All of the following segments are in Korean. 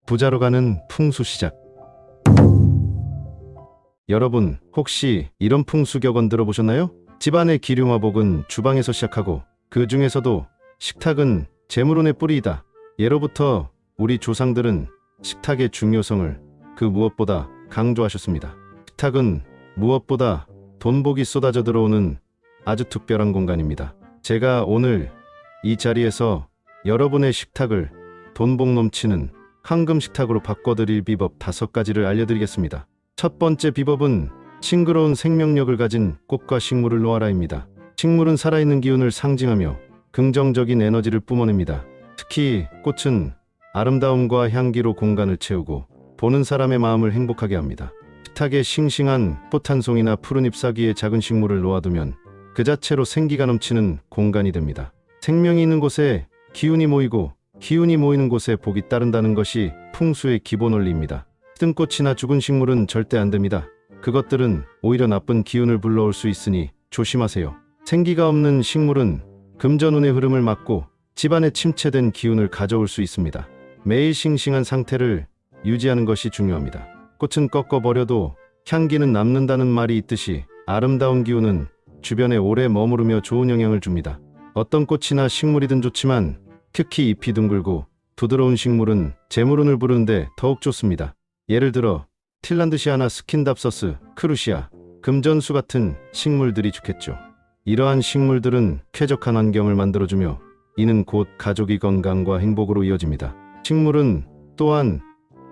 부자로 가는 풍수 시작. 여러분, 혹시 이런 풍수 격언 들어보셨나요? 집안의 기륭화복은 주방에서 시작하고 그 중에서도 식탁은 재물운의 뿌리이다. 예로부터 우리 조상들은 식탁의 중요성을 그 무엇보다 강조하셨습니다. 식탁은 무엇보다 돈복이 쏟아져 들어오는 아주 특별한 공간입니다. 제가 오늘 이 자리에서 여러분의 식탁을 돈복 넘치는 황금 식탁으로 바꿔드릴 비법 5가지를 알려드리겠습니다. 첫 번째 비법은 싱그러운 생명력을 가진 꽃과 식물을 놓아라입니다. 식물은 살아있는 기운을 상징하며 긍정적인 에너지를 뿜어냅니다. 특히 꽃은 아름다움과 향기로 공간을 채우고 보는 사람의 마음을 행복하게 합니다. 식탁에 싱싱한 꽃 한 송이나 푸른 잎사귀에 작은 식물을 놓아두면 그 자체로 생기가 넘치는 공간이 됩니다. 생명이 있는 곳에 기운이 모이고 기운이 모이는 곳에 복이 따른다는 것이 풍수의 기본 원리입니다. 뜬꽃이나 죽은 식물은 절대 안 됩니다. 그것들은 오히려 나쁜 기운을 불러올 수 있으니 조심하세요. 생기가 없는 식물은 금전운의 흐름을 막고 집안에 침체된 기운을 가져올 수 있습니다. 매일 싱싱한 상태를 유지하는 것이 중요합니다. 꽃은 꺾어버려도 향기는 남는다는 말이 있듯이 아름다운 기운은 주변에 오래 머무르며 좋은 영향을 줍니다. 어떤 꽃이나 식물이든 좋지만 특히 잎이 둥글고 부드러운 식물은 재물운을 부르는데 더욱 좋습니다. 예를 들어 틸란드시아나 스킨답서스, 크루시아, 금전수 같은 식물들이 좋겠죠. 이러한 식물들은 쾌적한 환경을 만들어주며 이는 곧 가족의 건강과 행복으로 이어집니다. 식물은 또한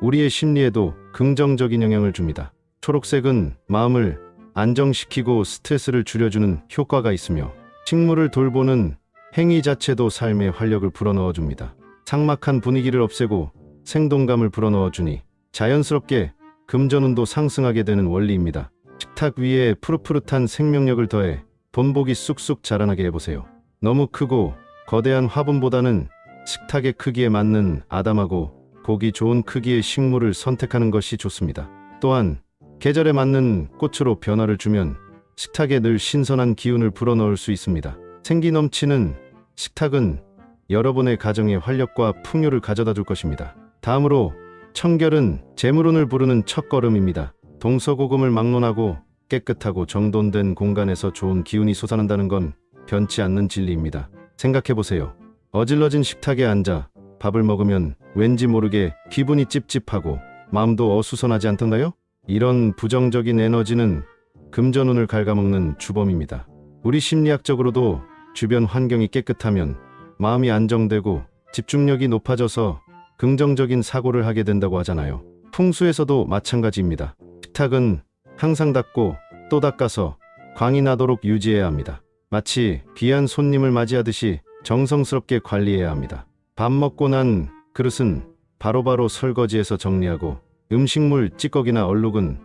우리의 심리에도 긍정적인 영향을 줍니다. 초록색은 마음을 안정시키고 스트레스를 줄여주는 효과가 있으며 식물을 돌보는 행위 자체도 삶에 활력을 불어넣어줍니다. 삭막한 분위기를 없애고 생동감을 불어넣어주니 자연스럽게 금전운도 상승하게 되는 원리입니다. 식탁 위에 푸릇푸릇한 생명력을 더해 돈복이 쑥쑥 자라나게 해보세요. 너무 크고 거대한 화분보다는 식탁의 크기에 맞는 아담하고 보기 좋은 크기의 식물을 선택하는 것이 좋습니다. 또한 계절에 맞는 꽃으로 변화를 주면 식탁에 늘 신선한 기운을 불어넣을 수 있습니다. 생기 넘치는 식탁은 여러분의 가정에 활력과 풍요를 가져다 줄 것입니다. 다음으로 청결은 재물운을 부르는 첫걸음입니다. 동서고금을 막론하고 깨끗하고 정돈된 공간에서 좋은 기운이 솟아난다는 건 변치 않는 진리입니다. 생각해보세요. 어질러진 식탁에 앉아 밥을 먹으면 왠지 모르게 기분이 찝찝하고 마음도 어수선하지 않던가요? 이런 부정적인 에너지는 금전운을 갉아먹는 주범입니다. 우리 심리학적으로도 주변 환경이 깨끗하면 마음이 안정되고 집중력이 높아져서 긍정적인 사고를 하게 된다고 하잖아요. 풍수에서도 마찬가지입니다. 식탁은 항상 닦고 또 닦아서 광이 나도록 유지해야 합니다. 마치 귀한 손님을 맞이하듯이 정성스럽게 관리해야 합니다. 밥 먹고 난 그릇은 바로바로 설거지해서 정리하고 음식물, 찌꺼기나 얼룩은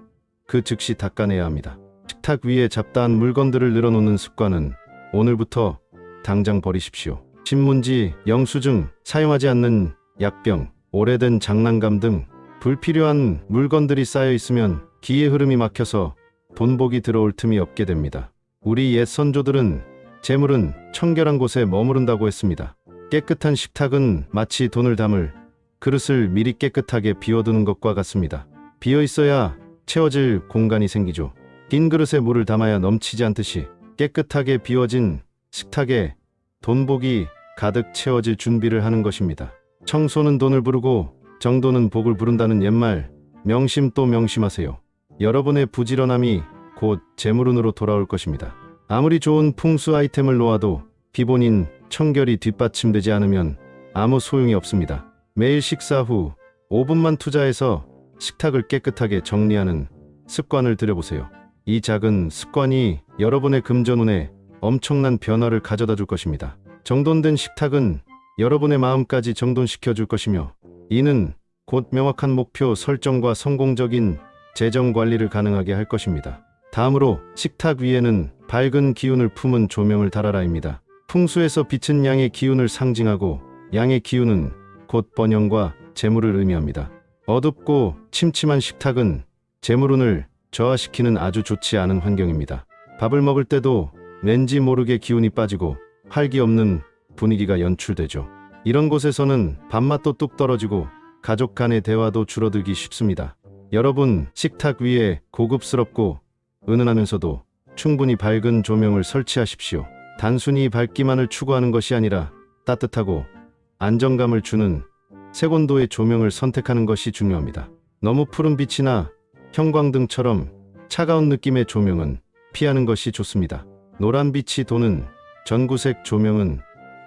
그 즉시 닦아내야 합니다. 식탁 위에 잡다한 물건들을 늘어놓는 습관은 오늘부터 당장 버리십시오. 신문지, 영수증, 사용하지 않는 약병, 오래된 장난감 등 불필요한 물건들이 쌓여 있으면 기의 흐름이 막혀서 돈복이 들어올 틈이 없게 됩니다. 우리 옛 선조들은 재물은 청결한 곳에 머무른다고 했습니다. 깨끗한 식탁은 마치 돈을 담을 그릇을 미리 깨끗하게 비워두는 것과 같습니다. 비어 있어야 채워질 공간이 생기죠. 긴 그릇에 물을 담아야 넘치지 않듯이 깨끗하게 비워진 식탁에 돈복이 가득 채워질 준비를 하는 것입니다. 청소는 돈을 부르고 정돈은 복을 부른다는 옛말 명심 또 명심하세요. 여러분의 부지런함이 곧 재물운으로 돌아올 것입니다. 아무리 좋은 풍수 아이템을 놓아도 기본인 청결이 뒷받침되지 않으면 아무 소용이 없습니다. 매일 식사 후 5분만 투자해서 식탁을 깨끗하게 정리하는 습관을 들여보세요. 이 작은 습관이 여러분의 금전운에 엄청난 변화를 가져다 줄 것입니다. 정돈된 식탁은 여러분의 마음까지 정돈시켜 줄 것이며 이는 곧 명확한 목표 설정과 성공적인 재정 관리를 가능하게 할 것입니다. 다음으로 식탁 위에는 밝은 기운을 품은 조명을 달아라입니다. 풍수에서 빛은 양의 기운을 상징하고 양의 기운은 곧 번영과 재물을 의미합니다. 어둡고 침침한 식탁은 재물운을 저하시키는 아주 좋지 않은 환경입니다. 밥을 먹을 때도 왠지 모르게 기운이 빠지고 활기 없는 분위기가 연출되죠. 이런 곳에서는 밥맛도 뚝 떨어지고 가족 간의 대화도 줄어들기 쉽습니다. 여러분, 식탁 위에 고급스럽고 은은하면서도 충분히 밝은 조명을 설치하십시오. 단순히 밝기만을 추구하는 것이 아니라 따뜻하고 안정감을 주는 색온도의 조명을 선택하는 것이 중요합니다. 너무 푸른 빛이나 형광등처럼 차가운 느낌의 조명은 피하는 것이 좋습니다. 노란 빛이 도는 전구색 조명은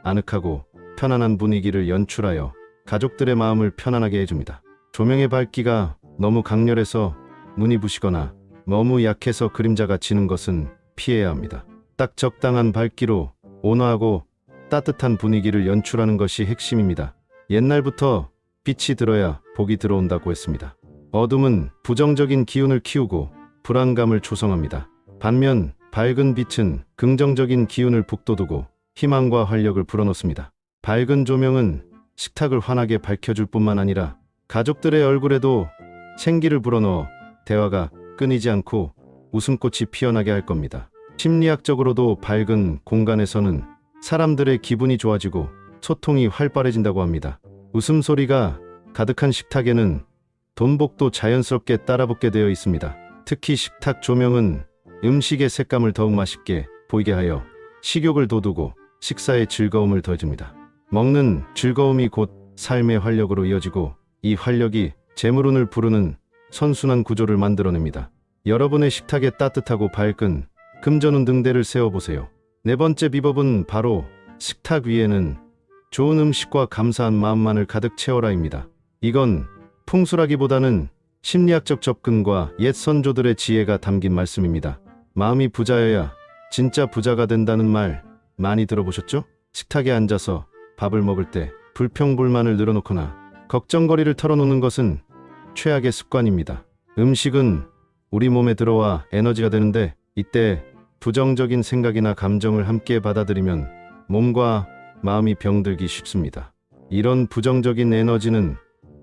아늑하고 편안한 분위기를 연출하여 가족들의 마음을 편안하게 해줍니다. 조명의 밝기가 너무 강렬해서 눈이 부시거나 너무 약해서 그림자가 지는 것은 피해야 합니다. 딱 적당한 밝기로 온화하고 따뜻한 분위기를 연출하는 것이 핵심입니다. 옛날부터 빛이 들어야 복이 들어온다고 했습니다. 어둠은 부정적인 기운을 키우고 불안감을 조성합니다. 반면 밝은 빛은 긍정적인 기운을 북돋우고 희망과 활력을 불어넣습니다. 밝은 조명은 식탁을 환하게 밝혀줄 뿐만 아니라 가족들의 얼굴에도 생기를 불어넣어 대화가 끊이지 않고 웃음꽃이 피어나게 할 겁니다. 심리학적으로도 밝은 공간에서는 사람들의 기분이 좋아지고 소통이 활발해진다고 합니다. 웃음소리가 가득한 식탁에는 돈복도 자연스럽게 따라붙게 되어 있습니다. 특히 식탁 조명은 음식의 색감을 더욱 맛있게 보이게 하여 식욕을 돋우고 식사의 즐거움을 더해줍니다. 먹는 즐거움이 곧 삶의 활력으로 이어지고 이 활력이 재물운을 부르는 선순환 구조를 만들어냅니다. 여러분의 식탁에 따뜻하고 밝은 금전운 등대를 세워보세요. 네 번째 비법은 바로 식탁 위에는 좋은 음식과 감사한 마음만을 가득 채워라입니다. 이건 풍수라기보다는 심리학적 접근과 옛 선조들의 지혜가 담긴 말씀입니다. 마음이 부자여야 진짜 부자가 된다는 말 많이 들어보셨죠? 식탁에 앉아서 밥을 먹을 때 불평불만을 늘어놓거나 걱정거리를 털어놓는 것은 최악의 습관입니다. 음식은 우리 몸에 들어와 에너지가 되는데 이때 부정적인 생각이나 감정을 함께 받아들이면 몸과 마음이 병들기 쉽습니다. 이런 부정적인 에너지는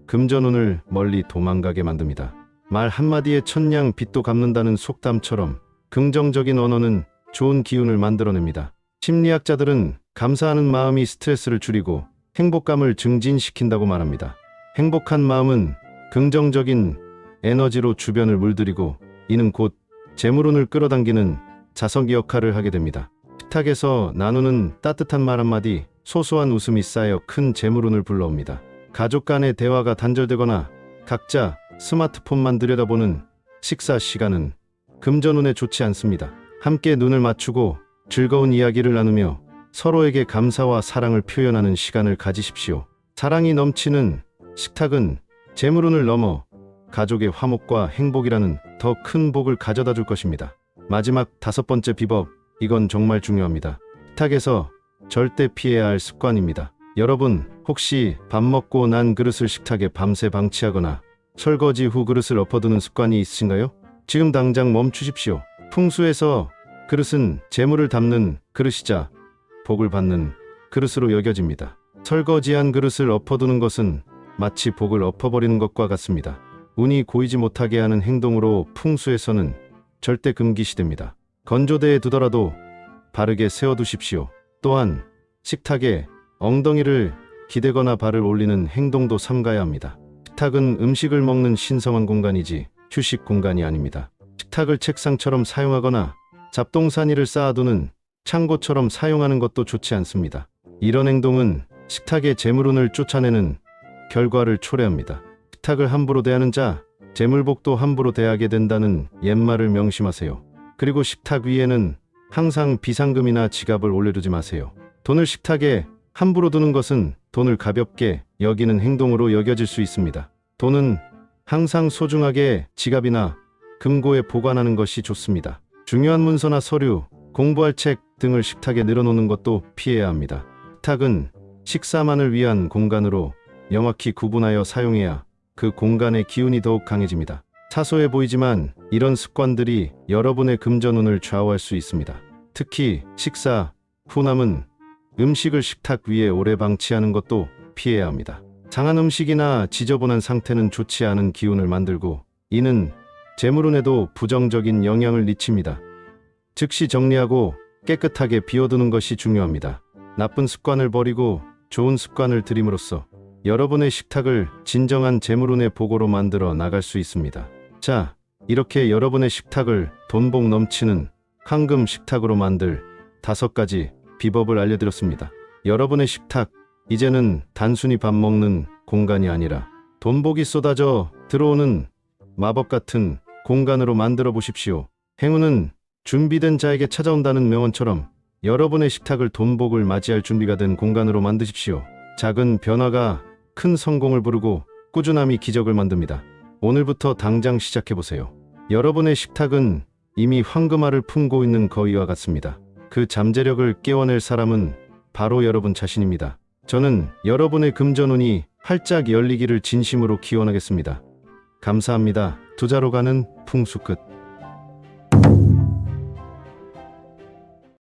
금전운을 멀리 도망가게 만듭니다. 말 한마디에 천냥 빚도 갚는다는 속담처럼 긍정적인 언어는 좋은 기운을 만들어냅니다. 심리학자들은 감사하는 마음이 스트레스를 줄이고 행복감을 증진시킨다고 말합니다. 행복한 마음은 긍정적인 에너지로 주변을 물들이고 이는 곧 재물운을 끌어당기는 자석이 역할을 하게 됩니다. 식탁에서 나누는 따뜻한 말 한마디, 소소한 웃음이 쌓여 큰 재물운을 불러옵니다. 가족 간의 대화가 단절되거나 각자 스마트폰만 들여다보는 식사 시간은 금전운에 좋지 않습니다. 함께 눈을 맞추고 즐거운 이야기를 나누며 서로에게 감사와 사랑을 표현하는 시간을 가지십시오. 사랑이 넘치는 식탁은 재물운을 넘어 가족의 화목과 행복이라는 더 큰 복을 가져다 줄 것입니다. 마지막 다섯 번째 비법, 이건 정말 중요합니다. 식탁에서 절대 피해야 할 습관입니다. 여러분, 혹시 밥 먹고 난 그릇을 식탁에 밤새 방치하거나 설거지 후 그릇을 엎어두는 습관이 있으신가요? 지금 당장 멈추십시오. 풍수에서 그릇은 재물을 담는 그릇이자 복을 받는 그릇으로 여겨집니다. 설거지한 그릇을 엎어두는 것은 마치 복을 엎어버리는 것과 같습니다. 운이 고이지 못하게 하는 행동으로 풍수에서는 절대 금기시됩니다. 건조대에 두더라도 바르게 세워두십시오. 또한 식탁에 엉덩이를 기대거나 발을 올리는 행동도 삼가야 합니다. 식탁은 음식을 먹는 신성한 공간이지 휴식 공간이 아닙니다. 식탁을 책상처럼 사용하거나 잡동사니를 쌓아두는 창고처럼 사용하는 것도 좋지 않습니다. 이런 행동은 식탁의 재물운을 쫓아내는 결과를 초래합니다. 식탁을 함부로 대하는 자, 재물복도 함부로 대하게 된다는 옛말을 명심하세요. 그리고 식탁 위에는 항상 비상금이나 지갑을 올려두지 마세요. 돈을 식탁에 함부로 두는 것은 돈을 가볍게 여기는 행동으로 여겨질 수 있습니다. 돈은 항상 소중하게 지갑이나 금고에 보관하는 것이 좋습니다. 중요한 문서나 서류, 공부할 책 등을 식탁에 늘어놓는 것도 피해야 합니다. 식탁은 식사만을 위한 공간으로 명확히 구분하여 사용해야 그 공간의 기운이 더욱 강해집니다. 사소해 보이지만 이런 습관들이 여러분의 금전운을 좌우할 수 있습니다. 특히 식사 후 남은 음식을 식탁 위에 오래 방치하는 것도 피해야 합니다. 상한 음식이나 지저분한 상태는 좋지 않은 기운을 만들고 이는 재물운에도 부정적인 영향을 미칩니다. 즉시 정리하고 깨끗하게 비워두는 것이 중요합니다. 나쁜 습관을 버리고 좋은 습관을 들임으로써 여러분의 식탁을 진정한 재물운의 보고로 만들어 나갈 수 있습니다. 자, 이렇게 여러분의 식탁을 돈복 넘치는 황금 식탁으로 만들 5가지 비법을 알려드렸습니다. 여러분의 식탁, 이제는 단순히 밥 먹는 공간이 아니라 돈복이 쏟아져 들어오는 마법 같은 공간으로 만들어 보십시오. 행운은 준비된 자에게 찾아온다는 명언처럼 여러분의 식탁을 돈복을 맞이할 준비가 된 공간으로 만드십시오. 작은 변화가 큰 성공을 부르고 꾸준함이 기적을 만듭니다. 오늘부터 당장 시작해보세요. 여러분의 식탁은 이미 황금알을 품고 있는 거위와 같습니다. 그 잠재력을 깨워낼 사람은 바로 여러분 자신입니다. 저는 여러분의 금전운이 활짝 열리기를 진심으로 기원하겠습니다. 감사합니다. 투자로 가는 풍수 끝.